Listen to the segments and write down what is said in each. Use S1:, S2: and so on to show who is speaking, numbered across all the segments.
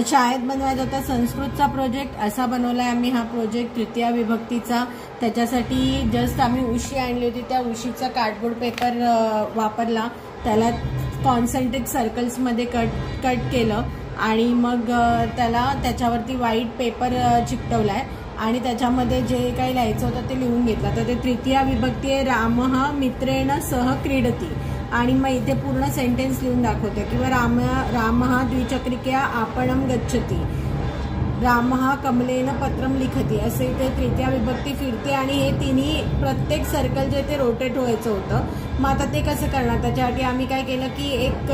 S1: शाळेत बनवायचा होता संस्कृतचा प्रोजेक्ट, असा बनवलाय आम्ही हा प्रोजेक्ट तृतीय विभक्तीचा। त्याच्यासाठी जस्ट आम्ही उशी आणली होती, त्या उशीचा कार्डबोर्ड पेपर वापरला, त्याला कॉन्सेंट्रिक सर्कल्समध्ये कट केलं आणि मग त्याला त्याच्यावरती व्हाईट पेपर चिकटवलाय आणि त्याच्यामध्ये जे काही लिहायचं होतं ते लिहून घेतलं। तर ते तृतीय विभक्ती आहे, रामः मित्रेण सह क्रीडती, आणि मग इथे पूर्ण सेंटेन्स लिहून दाखवते किंवा रामः द्विचक्रिकया आपणम गच्छति, रामः कमलेन पत्रम लिखती, असे इथे तृतीय विभक्ती फिरते आणि हे तिन्ही प्रत्येक सर्कल जे ते रोटेट व्हायचं होतं। मग आता ते कसं करणार, त्याच्यासाठी आम्ही काय केलं की एक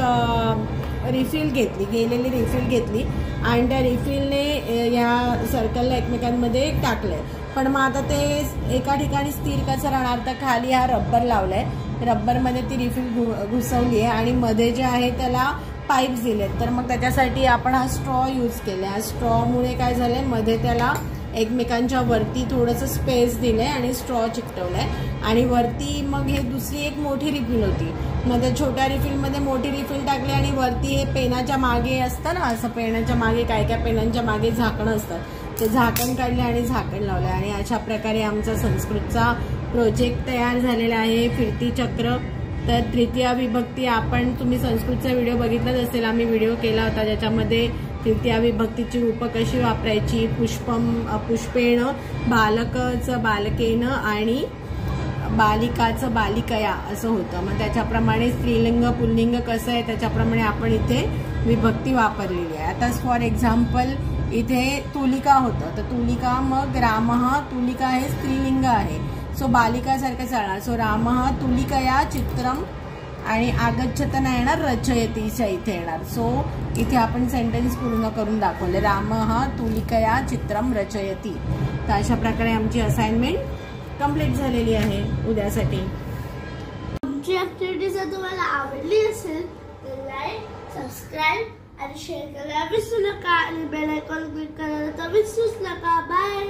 S1: रिफिल घेतली, गेलेली रिफिल घेतली आणि त्या रिफिलने या सर्कलला एकमेकांमध्ये टाकलंय। पण मग आता ते एका ठिकाणी स्थिर कसं राहणार, तर खाली हा रबर लावलाय, रबरमध्ये ती रिफिल घुसवली आहे आणि मध्ये जे आहे त्याला पाईप्स दिलेत। तर मग त्याच्यासाठी आपण हा स्ट्रॉ यूज केला। या स्ट्रॉमुळे काय झालंय, मध्ये त्याला एकमेकांच्या वरती थोडंसं स्पेस दिलंय आणि स्ट्रॉ चिकटवलाय आणि वरती मग हे दुसरी एक मोठी रिफिल होती, मग त्या छोट्या रिफिलमध्ये मोठी रिफिल टाकली आणि वरती हे पेनाच्या मागे असतं ना, असं पेनाच्या मागे काय काय पेनांच्या मागे झाकणं असतं, ते झाकण काढले आणि झाकण लावलं आणि अशा प्रकारे आमचा संस्कृतचा प्रोजेक्ट तयार झालेला आहे, फिरती चक्र। तर तृतीय विभक्ती आपण तुम्ही संस्कृतचा व्हिडिओ बघितलाच असेल, आम्ही व्हिडिओ केला होता ज्याच्यामध्ये तृतीय विभक्तीची रूपं कशी वापरायची, पुष्पेण, बालकचं बालकेन आणि बालिकाचं बालिकया असं होतं। मग त्याच्याप्रमाणे स्त्रीलिंग पुल्लिंग कसं आहे त्याच्याप्रमाणे आपण इथे विभक्ती वापरलेली आहे। आता फॉर एक्झाम्पल इथे तुलिका होतं, तर तुलिका मग रामः, तुलिका हे स्त्रीलिंग आहे, सो बालिका सारखं चालणार, सो रामः तुलिकया चित्रम आणि आगच्छत नाही येणार, रचयतीच्या इथे येणार। सो इथे आपण सेंटेन्स पूर्ण करून दाखवले, रामः तुलिकया चित्रम रचयती। तर अशा प्रकारे आमची असाइनमेंट कंप्लीट झालेली आहे उद्यासाठी।
S2: आमची ऍक्टिव्हिटी जर तुम्हाला आवडली असेल तर लाईक, सबस्क्राईब आणि शेअर करायला विसरू नका आणि बेल आयकॉन क्लिक करायला तर विसरूच नका। बाय।